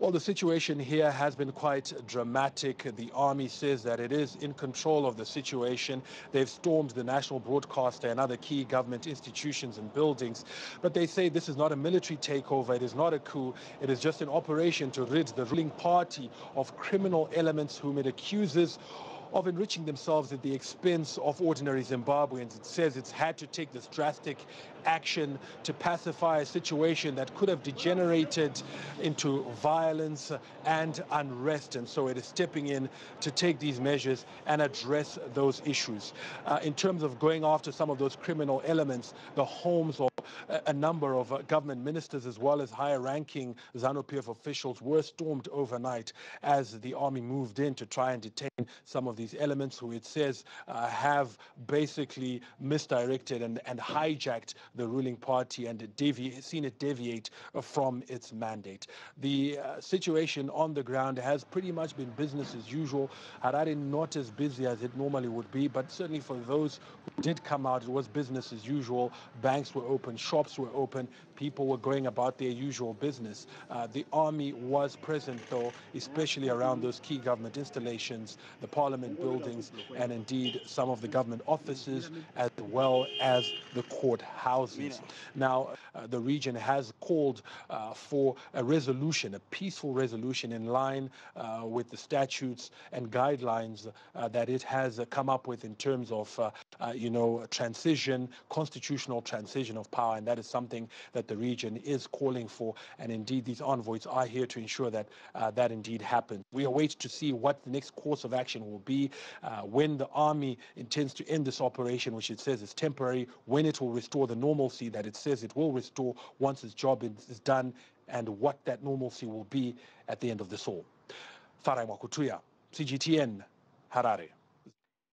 Well, the situation here has been quite dramatic. The army says that it is in control of the situation. They've stormed the national broadcaster and other key government institutions and buildings. But they say this is not a military takeover. It is not a coup. It is just an operation to rid the ruling party of criminal elements whom it accuses of enriching themselves at the expense of ordinary Zimbabweans. It says it's had to take this drastic action to pacify a situation that could have degenerated into violence and unrest. And so it is stepping in to take these measures and address those issues. In terms of going after some of those criminal elements, the homes of a number of government ministers as well as higher-ranking ZANU-PF officials were stormed overnight as the army moved in to try and detain some of these elements who it says have basically misdirected and hijacked the ruling party and seen it deviate from its mandate. The situation on the ground has pretty much been business as usual. Harare not as busy as it normally would be, but certainly for those who did come out, it was business as usual. Banks were open, shops were open, people were going about their usual business. The army was present, though, especially around those key government installations, the parliament buildings, and indeed some of the government offices, as well as the court houses. Now, the region has called for a resolution, a peaceful resolution in line with the statutes and guidelines that it has come up with in terms of, transition, constitutional transition of power, and that is something that the region is calling for. And indeed, these envoys are here to ensure that that indeed happens. We await to see what the next course of action will be, when the army intends to end this operation, which it says is temporary, when it will restore the normalcy that it says it will restore once its job is done, and what that normalcy will be at the end of this all. Farai Mwakutuya, CGTN, Harare.